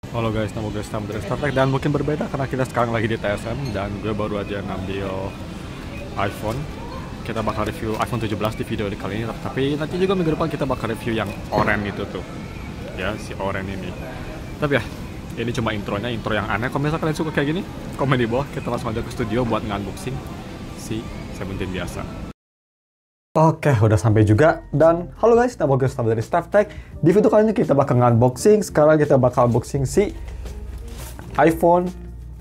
Halo guys, nama gue Stam dari StarTech dan mungkin berbeda karena kita sekarang lagi di TSM dan gue baru aja ngambil iPhone. Kita bakal review iPhone 17 di video kali ini, tapi nanti juga minggu depan kita bakal review yang oranye itu tuh. Ya, si oranye ini. Tapi ya, ini cuma intronya, intro yang aneh. Kalau misalnya kalian suka kayak gini, komen di bawah, kita langsung aja ke studio buat nge-unboxing si Seventeen biasa. Oke, udah sampai juga. Dan halo guys, nama gue Stam dari StarTech. Di video kali ini kita bakal unboxing. Sekarang kita bakal unboxing si iPhone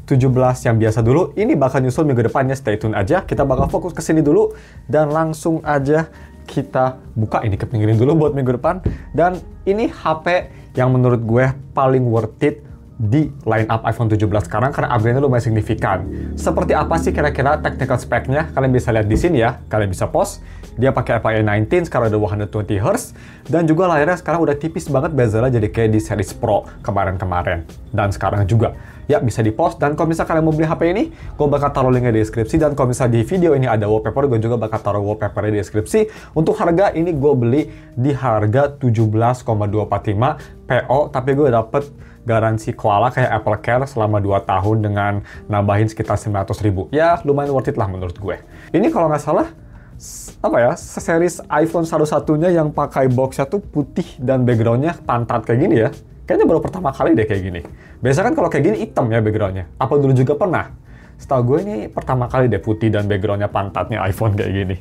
17 yang biasa dulu. Ini bakal nyusul minggu depannya, stay tune aja. Kita bakal fokus ke sini dulu dan langsung aja kita buka. Ini kepinggirin dulu buat minggu depan. Dan ini HP yang menurut gue paling worth it di line up iPhone 17 sekarang karena upgrade-nya lumayan signifikan. Seperti apa sih kira-kira technical spec-nya? Kalian bisa lihat di sini ya. Kalian bisa pause. Dia pakai FIA19, sekarang udah 120 Hz. Dan juga layarnya sekarang udah tipis banget bezelnya, jadi kayak di series Pro kemarin-kemarin. Dan sekarang juga. Ya, bisa di pause. Dan kalau misalnya kalian mau beli HP ini, gue bakal taruh linknya di deskripsi. Dan kalau misalnya di video ini ada wallpaper, gue juga bakal taruh wallpaper di deskripsi. Untuk harga ini gue beli di harga 17,245 PO, tapi gue dapet garansi koala kayak Apple Care selama 2 tahun dengan nambahin sekitar 900.000. Ya, lumayan worth it lah menurut gue. Ini kalau nggak salah, apa ya, series iPhone satu-satunya yang pakai boxnya tuh putih dan backgroundnya pantat kayak gini ya. Kayaknya baru pertama kali deh kayak gini. Biasa kan kalau kayak gini hitam ya backgroundnya. Apa dulu juga pernah? Setahu gue ini pertama kali deh putih dan backgroundnya pantatnya iPhone kayak gini.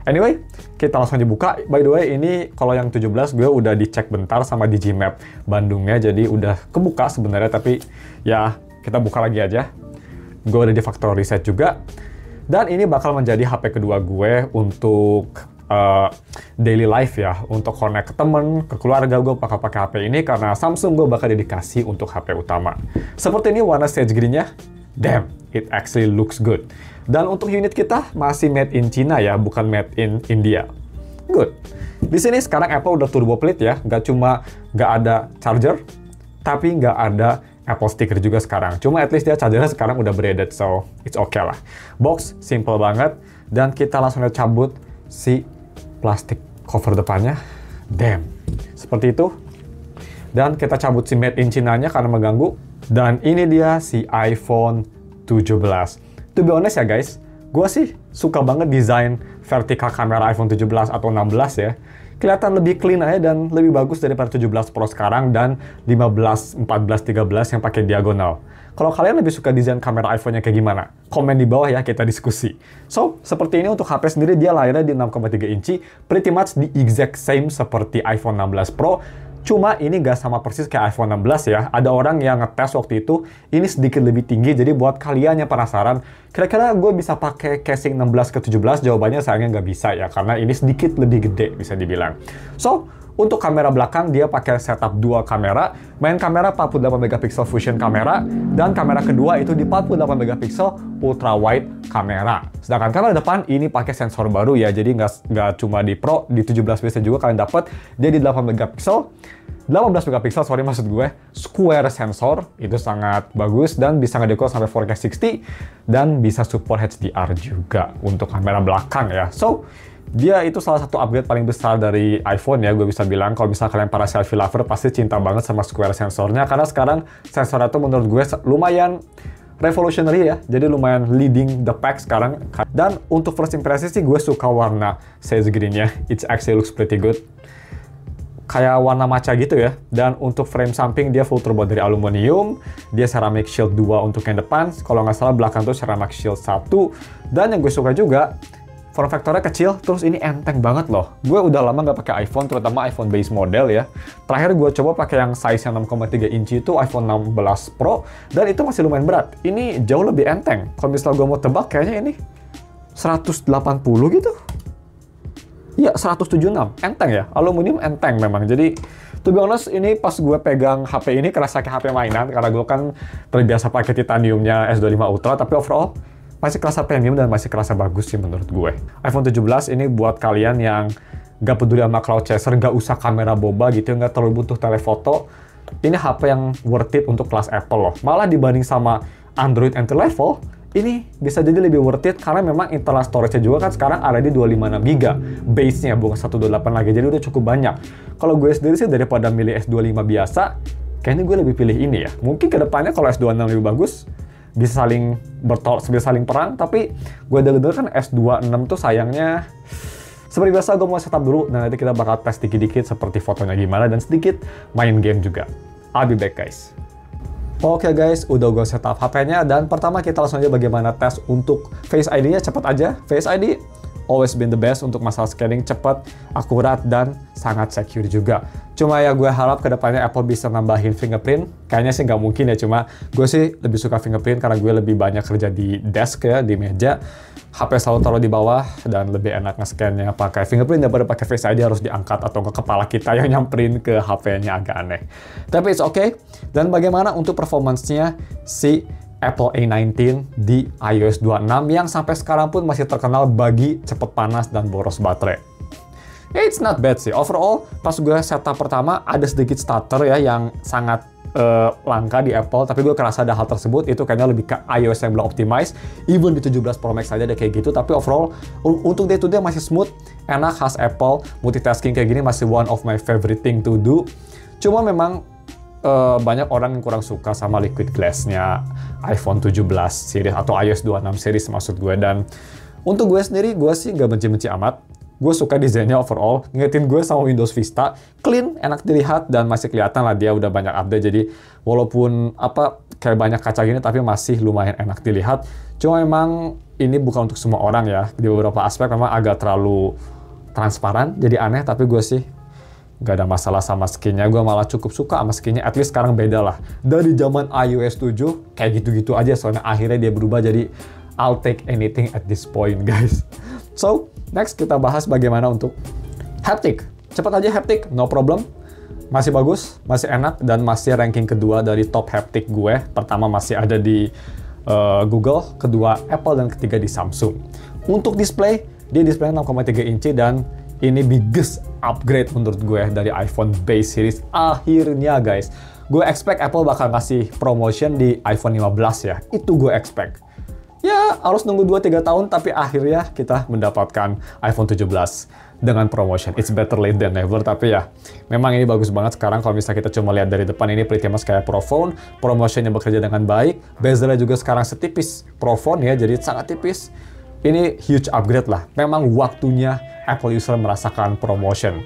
Anyway, kita langsung dibuka. By the way, ini kalau yang 17 gue udah dicek bentar sama Digimap Bandungnya, jadi udah kebuka sebenarnya, tapi ya kita buka lagi aja. Gue udah di factory reset juga. Dan ini bakal menjadi HP kedua gue untuk daily life ya, untuk connect ke temen, ke keluarga. Gue bakal pakai HP ini karena Samsung gue bakal dedikasi untuk HP utama. Seperti ini warna sage green-nya. Damn, it actually looks good. Dan untuk unit kita masih made in China ya, bukan made in India. Good. Di sini sekarang Apple udah turbo plate ya, nggak ada charger, tapi nggak ada Apple sticker juga sekarang. Cuma at least dia chargernya sekarang udah braided, so it's okay lah. Box simple banget, dan kita langsung cabut si plastik cover depannya. Damn, seperti itu. Dan kita cabut si made in China-nya karena mengganggu. Dan ini dia si iPhone 17. To be honest ya guys, gue sih suka banget desain vertical kamera iPhone 17 atau 16 ya. Kelihatan lebih clean aja dan lebih bagus daripada 17 Pro sekarang dan 15, 14, 13 yang pakai diagonal. Kalau kalian lebih suka desain kamera iPhone-nya kayak gimana? Komen di bawah ya, kita diskusi. So, seperti ini untuk HP sendiri, dia layarnya di 6,3 inci, pretty much the exact same seperti iPhone 16 Pro. Cuma ini nggak sama persis kayak iPhone 16 ya. Ada orang yang ngetes waktu itu, ini sedikit lebih tinggi. Jadi buat kalian yang penasaran, kira-kira gue bisa pakai casing 16 ke 17? Jawabannya sayangnya nggak bisa ya, karena ini sedikit lebih gede bisa dibilang. So, untuk kamera belakang dia pakai setup 2 kamera, main kamera 48 megapiksel fusion kamera, dan kamera kedua itu di 48 megapiksel ultra wide kamera. Sedangkan kamera depan ini pakai sensor baru ya, jadi nggak cuma di Pro, di 17 biasa juga kalian dapat, dia di 8 megapiksel. 18 megapiksel, sorry maksud gue, square sensor, itu sangat bagus dan bisa ngedekor sampai 4K 60 dan bisa support HDR juga untuk kamera belakang ya. So, dia itu salah satu upgrade paling besar dari iPhone ya, gue bisa bilang. Kalau misalnya kalian para selfie lover pasti cinta banget sama square sensornya, karena sekarang sensornya itu menurut gue lumayan revolutionary ya, jadi lumayan leading the pack sekarang. Dan untuk first impression sih gue suka warna sage green-nya, it actually looks pretty good. Kayak warna matcha gitu ya. Dan untuk frame samping dia full terbuat dari aluminium, dia ceramic shield 2 untuk yang depan, kalau nggak salah belakang tuh ceramic shield 1. Dan yang gue suka juga, form factor-nya kecil, terus ini enteng banget loh. Gue udah lama nggak pakai iPhone, terutama iPhone base model ya. Terakhir gue coba pakai yang size yang 6,3 inci itu iPhone 16 Pro, dan itu masih lumayan berat. Ini jauh lebih enteng. Kalau misalnya gue mau tebak, kayaknya ini 180 gitu. Iya, 176. Enteng ya. Aluminium enteng memang. Jadi, to be honest, ini pas gue pegang HP ini kerasa kayak HP mainan, karena gue kan terbiasa pakai titaniumnya S25 Ultra, tapi overall masih kerasa premium dan masih kerasa bagus sih menurut gue. iPhone 17 ini buat kalian yang nggak peduli sama cloud chaser, nggak usah kamera boba gitu, nggak terlalu butuh telefoto. Ini HP yang worth it untuk kelas Apple loh. Malah dibanding sama Android entry level, ini bisa jadi lebih worth it karena memang internal storage-nya juga kan sekarang ada di 256 GB base-nya, bukan 128 lagi, jadi udah cukup banyak. Kalau gue sendiri sih daripada milih S25 biasa, kayaknya gue lebih pilih ini ya. Mungkin kedepannya kalau S26 lebih bagus, bisa saling bisa saling perang, tapi gue denger kan S26 tuh sayangnya seperti biasa gue mau setup dulu, dan nanti kita bakal tes dikit-dikit seperti fotonya gimana dan sedikit main game juga. I'll be back guys. Oke guys, udah gue setup HP-nya, dan pertama kita langsung aja bagaimana tes untuk Face ID-nya. Cepat aja, Face ID always been the best untuk masalah scanning, cepat, akurat, dan sangat secure juga. Cuma ya gue harap kedepannya Apple bisa nambahin fingerprint. Kayaknya sih nggak mungkin ya, cuma gue sih lebih suka fingerprint karena gue lebih banyak kerja di desk ya, di meja. HP selalu taruh di bawah dan lebih enak nge-scan-nya pakai fingerprint daripada pakai Face ID harus diangkat atau ke kepala kita yang nyamperin ke HP-nya, agak aneh. Tapi it's okay. Dan bagaimana untuk performance-nya si Apple A19 di iOS 26 yang sampai sekarang pun masih terkenal bagi cepet panas dan boros baterai. Ya, it's not bad sih. Overall, pas gue setup pertama ada sedikit stutter ya yang sangat langka di Apple, tapi gue kerasa ada hal tersebut, itu kayaknya lebih ke iOS yang belum optimize. Even di 17 Pro Max aja ada kayak gitu, tapi overall untuk day to day masih smooth, enak, khas Apple. Multitasking kayak gini masih one of my favorite thing to do. Cuma memang banyak orang yang kurang suka sama liquid glass-nya iPhone 17 series atau iOS 26 series maksud gue. Dan untuk gue sendiri, gue sih nggak benci-benci amat. Gue suka desainnya overall, ngingetin gue sama Windows Vista, clean, enak dilihat, dan masih kelihatan lah dia udah banyak update. Jadi walaupun kayak banyak kaca gini, tapi masih lumayan enak dilihat. Cuma memang ini bukan untuk semua orang ya. Di beberapa aspek memang agak terlalu transparan, jadi aneh. Tapi gue sih nggak ada masalah sama skinnya. Gue malah cukup suka sama skinnya. At least sekarang beda lah. Dari zaman iOS 7 kayak gitu-gitu aja. Soalnya akhirnya dia berubah jadi I'll take anything at this point guys. So next kita bahas bagaimana untuk haptic. Cepat aja haptic, no problem. Masih bagus, masih enak, dan masih ranking kedua dari top haptic gue. Pertama masih ada di Google, kedua Apple, dan ketiga di Samsung. Untuk display, dia display 6,3 inci dan ini biggest upgrade menurut gue dari iPhone base series. Akhirnya guys, gue expect Apple bakal ngasih promotion di iPhone 15 ya. Itu gue expect. Ya, harus nunggu 2-3 tahun, tapi akhirnya kita mendapatkan iPhone 17 dengan promotion. It's better late than never, tapi ya, memang ini bagus banget sekarang. Kalau misalnya kita cuma lihat dari depan, ini pretty much kayak Pro Phone. Promotionnya bekerja dengan baik. Bezelnya juga sekarang setipis Pro Phone ya, jadi sangat tipis. Ini huge upgrade lah. Memang waktunya Apple user merasakan promotion.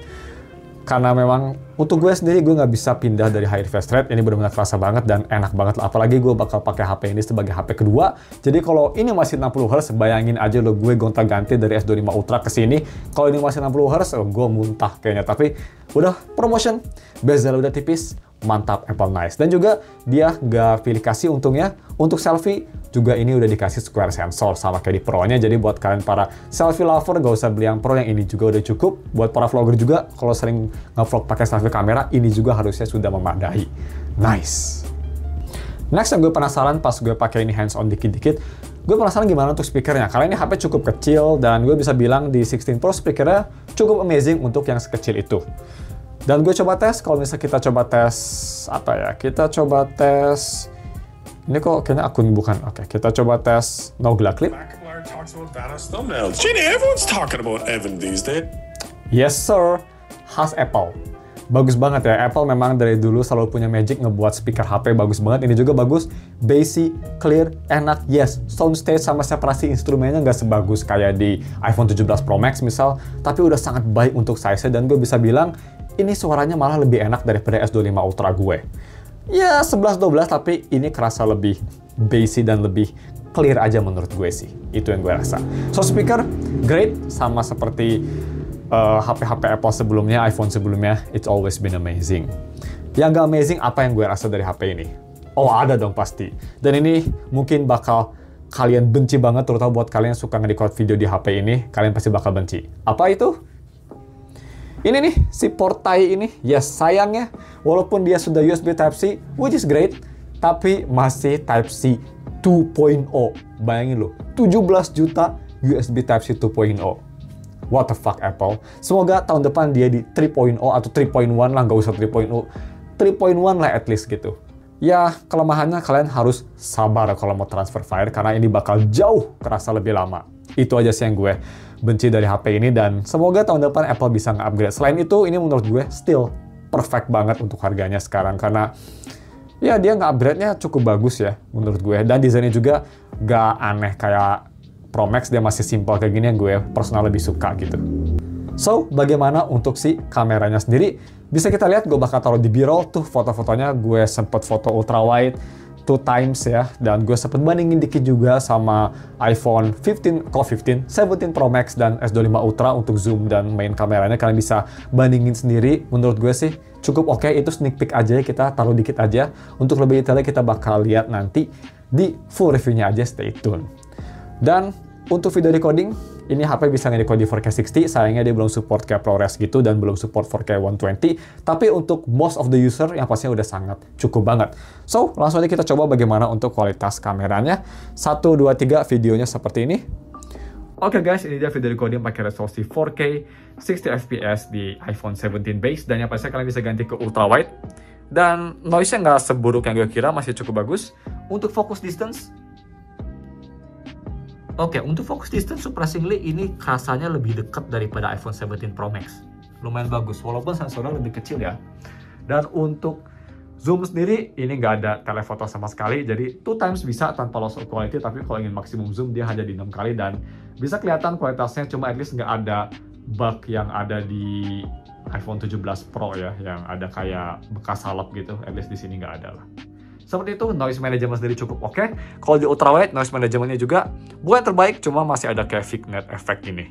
Karena memang untuk gue sendiri, gue nggak bisa pindah dari high refresh rate. Ini benar-benar kerasa banget dan enak banget lah. Apalagi gue bakal pakai HP ini sebagai HP kedua. Jadi kalau ini masih 60 Hz, bayangin aja lo gue gonta-ganti dari S25 Ultra ke sini. Kalau ini masih 60 Hz, gue muntah kayaknya. Tapi udah promotion, bezel udah tipis, mantap Apple nice. Dan juga dia nggak pilih kasih untungnya. Untuk selfie juga ini udah dikasih square sensor sama kayak di Pro-nya. Jadi buat kalian para selfie lover gak usah beli yang Pro, yang ini juga udah cukup. Buat para vlogger juga kalau sering nge-vlog pakai selfie kamera, ini juga harusnya sudah memadai. Nice. Next yang gue penasaran pas gue pakai ini hands on dikit-dikit, gue penasaran gimana untuk speakernya. Karena ini HP cukup kecil dan gue bisa bilang di 16 Pro speakernya cukup amazing untuk yang sekecil itu. Dan gue coba tes, kalau misalnya kita coba tes apa ya? Kita coba tes ini kok kayaknya akun bukan. Oke, kita coba tes Nogla Clip. Yes sir, khas Apple. Bagus banget ya, Apple memang dari dulu selalu punya magic ngebuat speaker HP bagus banget. Ini juga bagus, bassy, clear, enak, yes. Soundstage sama separasi instrumennya nggak sebagus kayak di iPhone 17 Pro Max misal, tapi udah sangat baik untuk size-nya, dan gue bisa bilang ini suaranya malah lebih enak daripada S25 Ultra gue. Ya 11-12, tapi ini kerasa lebih bassy dan lebih clear aja menurut gue sih. Itu yang gue rasa. So speaker, great, sama seperti HP-HP Apple sebelumnya, iPhone sebelumnya, it's always been amazing. Yang gak amazing apa yang gue rasa dari HP ini? Oh ada dong pasti. Dan ini mungkin bakal kalian benci banget, terutama buat kalian yang suka nge-record video di HP ini, kalian pasti bakal benci. Apa itu? Ini nih, si port tai ini, yes, sayangnya, walaupun dia sudah USB Type-C, which is great, tapi masih Type-C 2.0. Bayangin loh, 17 juta USB Type-C 2.0. What the fuck, Apple? Semoga tahun depan dia di 3.0 atau 3.1 lah, nggak usah 3.0. 3.1 lah at least gitu. Ya, kelemahannya kalian harus sabar kalau mau transfer file, karena ini bakal jauh kerasa lebih lama. Itu aja sih yang gue benci dari HP ini, dan semoga tahun depan Apple bisa nge-upgrade. Selain itu, ini menurut gue still perfect banget untuk harganya sekarang, karena ya dia nge-upgrade-nya cukup bagus ya menurut gue, dan desainnya juga nggak aneh kayak Pro Max, dia masih simple kayak gini yang gue personal lebih suka gitu. So, bagaimana untuk si kameranya sendiri? Bisa kita lihat, gue bakal taruh di B-roll tuh foto-fotonya. Gue sempet foto ultra wide 2x ya, dan gue sempet bandingin dikit juga sama iPhone 17 Pro Max dan S25 Ultra untuk zoom dan main kameranya. Kalian bisa bandingin sendiri. Menurut gue sih cukup oke. Itu sneak peek aja, kita taruh dikit aja. Untuk lebih detailnya kita bakal lihat nanti di full reviewnya aja, stay tune. Dan untuk video recording, ini HP bisa nge-record di 4K 60, sayangnya dia belum support kayak ProRes gitu dan belum support 4K 120, tapi untuk most of the user yang pastinya udah sangat cukup banget. So, langsung aja kita coba bagaimana untuk kualitas kameranya. 1, 2, 3, videonya seperti ini. Oke guys, ini dia video recording pakai resolusi 4K 60 fps di iPhone 17 base, dan yang pastinya kalian bisa ganti ke ultra wide. Dan noise-nya nggak seburuk yang gue kira, masih cukup bagus. Untuk focus distance, oke, untuk focus distance surprisingly ini rasanya lebih dekat daripada iPhone 17 Pro Max. Lumayan bagus, walaupun sensornya lebih kecil ya. Dan untuk zoom sendiri, ini nggak ada telefoto sama sekali, jadi 2x bisa tanpa loss of quality, tapi kalau ingin maksimum zoom dia hanya di 6 kali, dan bisa kelihatan kualitasnya, cuma at least nggak ada bug yang ada di iPhone 17 Pro ya, yang ada kayak bekas salep gitu, at least di sini nggak ada lah. Seperti itu, noise management sendiri cukup oke. Kalau di ultrawide, noise managementnya juga bukan terbaik, cuma masih ada kayak vignette effect ini.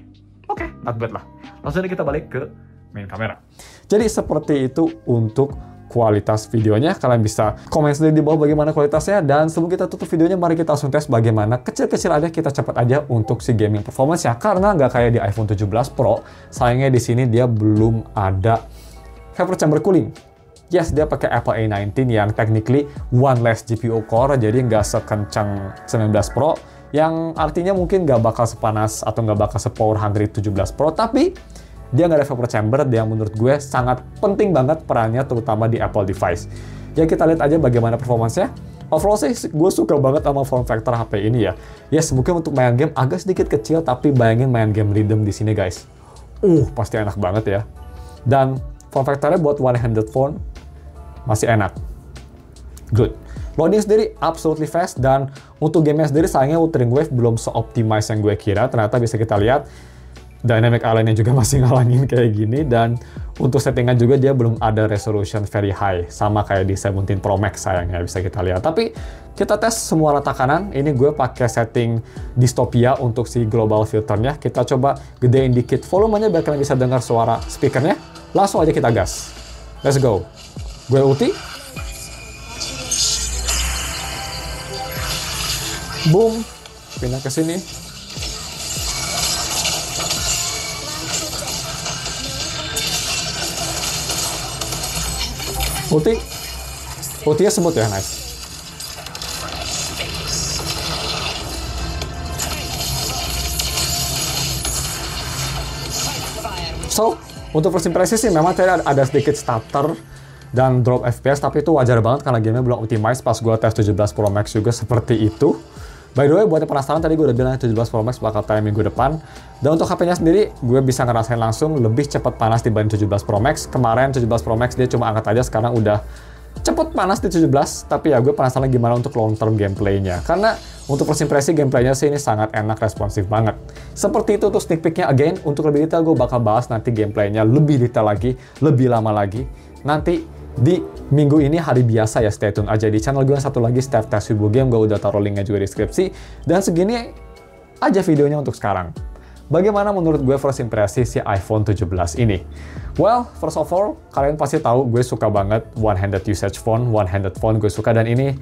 Oke, not bad lah. Langsung kita balik ke main kamera. Jadi seperti itu untuk kualitas videonya. Kalian bisa komen sendiri di bawah bagaimana kualitasnya. Dan sebelum kita tutup videonya, mari kita langsung tes bagaimana kecil-kecil aja, kita cepat aja untuk si gaming performance-nya. Karena nggak kayak di iPhone 17 Pro, sayangnya di sini dia belum ada vapor chamber cooling. Yes, dia pakai Apple A19 yang technically one less GPU core, jadi nggak sekencang 19 Pro, yang artinya mungkin nggak bakal sepanas atau nggak bakal se-power hungry 17 Pro, tapi dia nggak ada vapor chamber, yang menurut gue sangat penting banget perannya, terutama di Apple device. Ya kita lihat aja bagaimana performance-nya. Overall sih, gue suka banget sama form factor HP ini ya. Yes, mungkin untuk main game agak sedikit kecil, tapi bayangin main game rhythm di sini guys. Pasti enak banget ya. Dan form factor-nya buat one-handed phone masih enak. Good. Loading sendiri absolutely fast, dan untuk gamenya sendiri sayangnya Wuthering Wave belum se-optimize yang gue kira. Ternyata bisa kita lihat dynamic island-nya juga masih ngalangin kayak gini, dan untuk settingan juga dia belum ada resolution very high, sama kayak di 17 Pro Max sayangnya bisa kita lihat. Tapi kita tes semua rata kanan. Ini gue pakai setting dystopia untuk si global filternya. Kita coba gedein dikit volumenya biar kalian bisa dengar suara speakernya. Langsung aja kita gas. Let's go. Gue ulti. Boom. Pindah ke sini. Ulti. Ultinya semut ya, nice. So, untuk first impression sih memang tadi ada sedikit stutter dan drop FPS, tapi itu wajar banget karena gamenya belum optimize. Pas gue tes 17 Pro Max juga seperti itu. By the way, buat yang penasaran, tadi gue udah bilang 17 Pro Max bakal tayang minggu depan. Dan untuk HP-nya sendiri, gue bisa ngerasain langsung lebih cepat panas dibanding 17 Pro Max. Kemarin 17 Pro Max dia cuma angkat aja, sekarang udah cepet panas di 17. Tapi ya gue penasaran gimana untuk long term gameplaynya. Karena untuk first impression gameplaynya sih ini sangat enak, responsif banget. Seperti itu untuk sneak peek-nya. Again, untuk lebih detail gue bakal bahas nanti gameplaynya lebih detail lagi, lebih lama lagi. Nanti di minggu ini hari biasa ya, stay tune aja di channel gue yang satu lagi, Steph Test Wibu Game. Gue udah taruh linknya juga di deskripsi. Dan segini aja videonya untuk sekarang. Bagaimana menurut gue first impression si iPhone 17 ini? Well, first of all, kalian pasti tahu gue suka banget one-handed usage phone. One-handed phone gue suka, dan ini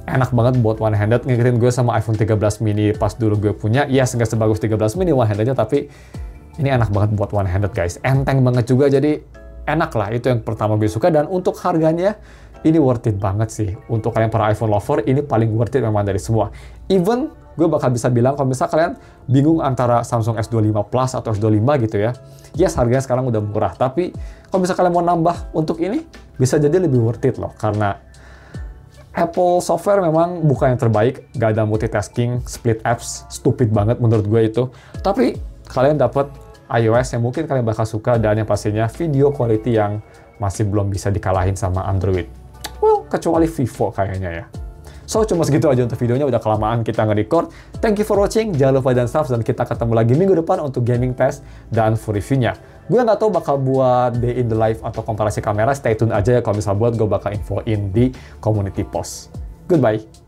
enak banget buat one-handed. Ngikutin gue sama iPhone 13 mini pas dulu gue punya. Yes, nggak sebagus 13 mini one-handednya, tapi ini enak banget buat one-handed guys. Enteng banget juga, jadi enak lah, itu yang pertama gue suka. Dan untuk harganya, ini worth it banget sih. Untuk kalian para iPhone lover, ini paling worth it memang dari semua. Even, gue bakal bisa bilang kalau misal kalian bingung antara Samsung S25 Plus atau S25 gitu ya. Yes, harganya sekarang udah murah, tapi kalau misal kalian mau nambah untuk ini, bisa jadi lebih worth it loh. Karena Apple software memang bukan yang terbaik, gak ada multitasking, split apps, stupid banget menurut gue itu. Tapi kalian dapat iOS yang mungkin kalian bakal suka, dan yang pastinya video quality yang masih belum bisa dikalahin sama Android. Well, kecuali Vivo kayaknya ya. So, cuma segitu aja untuk videonya, udah kelamaan kita nge-record. Thank you for watching, jangan lupa dan subs, dan kita ketemu lagi minggu depan untuk gaming test dan full reviewnya. Gue nggak tahu bakal buat day in the life atau komparasi kamera, stay tune aja ya kalau misal buat, gue bakal infoin di community post. Goodbye!